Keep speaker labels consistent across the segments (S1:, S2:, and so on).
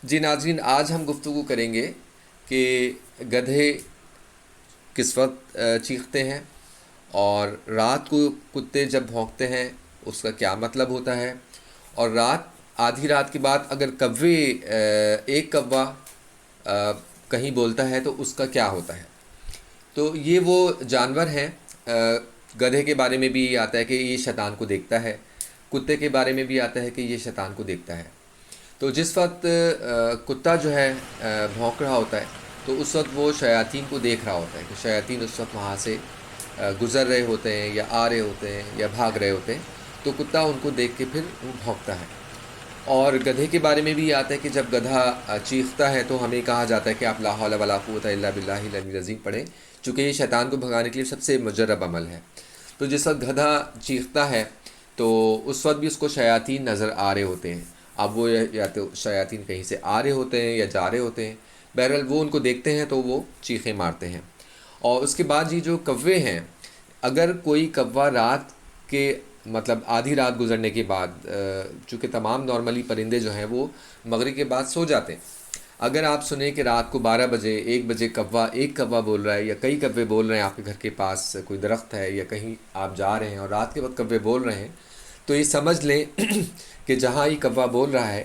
S1: جی ناظرین، آج ہم گفتگو کریں گے کہ گدھے کس وقت چیختے ہیں، اور رات کو کتے جب بھونکتے ہیں اس کا کیا مطلب ہوتا ہے، اور آدھی رات کے بعد اگر ایک کوا کہیں بولتا ہے تو اس کا کیا ہوتا ہے۔ تو یہ وہ جانور ہیں۔ گدھے کے بارے میں بھی یہ آتا ہے کہ یہ شیطان کو دیکھتا ہے، کتے کے بارے میں بھی آتا ہے کہ یہ شیطان کو دیکھتا ہے۔ تو جس وقت کتا جو ہے بھونک رہا ہوتا ہے تو اس وقت وہ شیاطین کو دیکھ رہا ہوتا ہے کہ شیاطین اس وقت وہاں سے گزر رہے ہوتے ہیں یا آ رہے ہوتے ہیں یا بھاگ رہے ہوتے ہیں، تو کتا ان کو دیکھ کے پھر وہ بھونکتا ہے۔ اور گدھے کے بارے میں بھی یہ آتا ہے کہ جب گدھا چیختا ہے تو ہمیں کہا جاتا ہے کہ آپ لا حول ولا قوت الا باللہ العلی العظیم پڑھیں، چونکہ یہ شیطان کو بھگانے کے لیے سب سے مجرب عمل ہے۔ تو جس وقت گدھا چیختا ہے تو اس وقت بھی اس کو شیاطین نظر آ رہے ہوتے ہیں۔ اب وہ یا تو شیاطین کہیں سے آ رہے ہوتے ہیں یا جا رہے ہوتے ہیں، بہرحال وہ ان کو دیکھتے ہیں تو وہ چیخیں مارتے ہیں۔ اور اس کے بعد یہ جو کوے ہیں، اگر کوئی کوا رات کے مطلب آدھی رات گزرنے کے بعد، چونکہ تمام نارملی پرندے جو ہیں وہ مغرب کے بعد سو جاتے ہیں، اگر آپ سنیں کہ رات کو 12 بجے 1 بجے ایک کوا بول رہا ہے یا کئی کوے بول رہے ہیں، آپ کے گھر کے پاس کوئی درخت ہے یا کہیں آپ جا رہے ہیں اور رات کے وقت کوے بول رہے ہیں، تو یہ سمجھ لیں کہ جہاں یہ کوا بول رہا ہے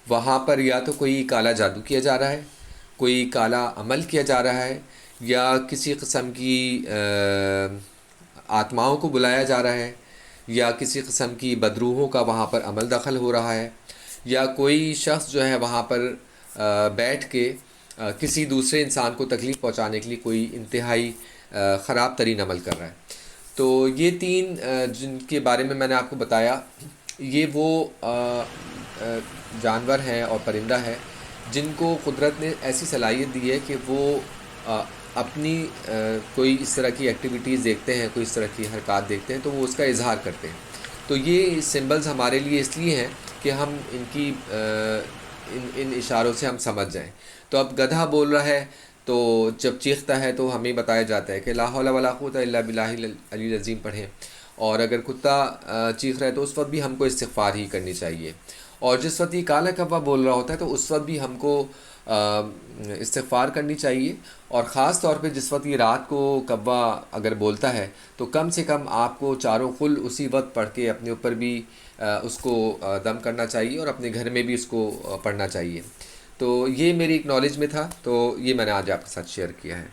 S1: وہاں پر یا تو کوئی کالا جادو کیا جا رہا ہے، کوئی کالا عمل کیا جا رہا ہے، یا کسی قسم کی آتماؤں کو بلایا جا رہا ہے، یا کسی قسم کی بدروحوں کا وہاں پر عمل دخل ہو رہا ہے، یا کوئی شخص جو ہے وہاں پر بیٹھ کے کسی دوسرے انسان کو تکلیف پہنچانے کے لیے کوئی انتہائی خراب ترین عمل کر رہا ہے۔ تو یہ تین جن کے بارے میں نے آپ کو بتایا، یہ وہ جانور ہیں اور پرندہ ہے جن کو قدرت نے ایسی صلاحیت دی ہے کہ وہ اپنی کوئی اس طرح کی ایکٹیویٹیز دیکھتے ہیں، کوئی اس طرح کی حرکات دیکھتے ہیں تو وہ اس کا اظہار کرتے ہیں۔ تو یہ سمبلز ہمارے لیے اس لیے ہیں کہ ہم ان اشاروں سے ہم سمجھ جائیں۔ تو اب گدھا بول رہا ہے تو جب چیختا ہے تو ہمیں بتایا جاتا ہے کہ لا حول ولا قوت الا باللہ العلی العظیم پڑھیں، اور اگر کتا چیخ رہا ہے تو اس وقت بھی ہم کو استغفار ہی کرنی چاہیے۔ اور جس وقت یہ کالا کوا بول رہا ہوتا ہے تو اس وقت بھی ہم کو استغفار کرنی چاہیے، اور خاص طور پہ جس وقت یہ رات کو کوا اگر بولتا ہے تو کم سے کم آپ کو چاروں قل اسی وقت پڑھ کے اپنے اوپر بھی اس کو دم کرنا چاہیے، اور اپنے گھر میں بھی اس کو پڑھنا چاہیے۔ تو یہ میری ایک نالج میں تھا، تو یہ میں نے آج آپ کے ساتھ شیئر کیا ہے۔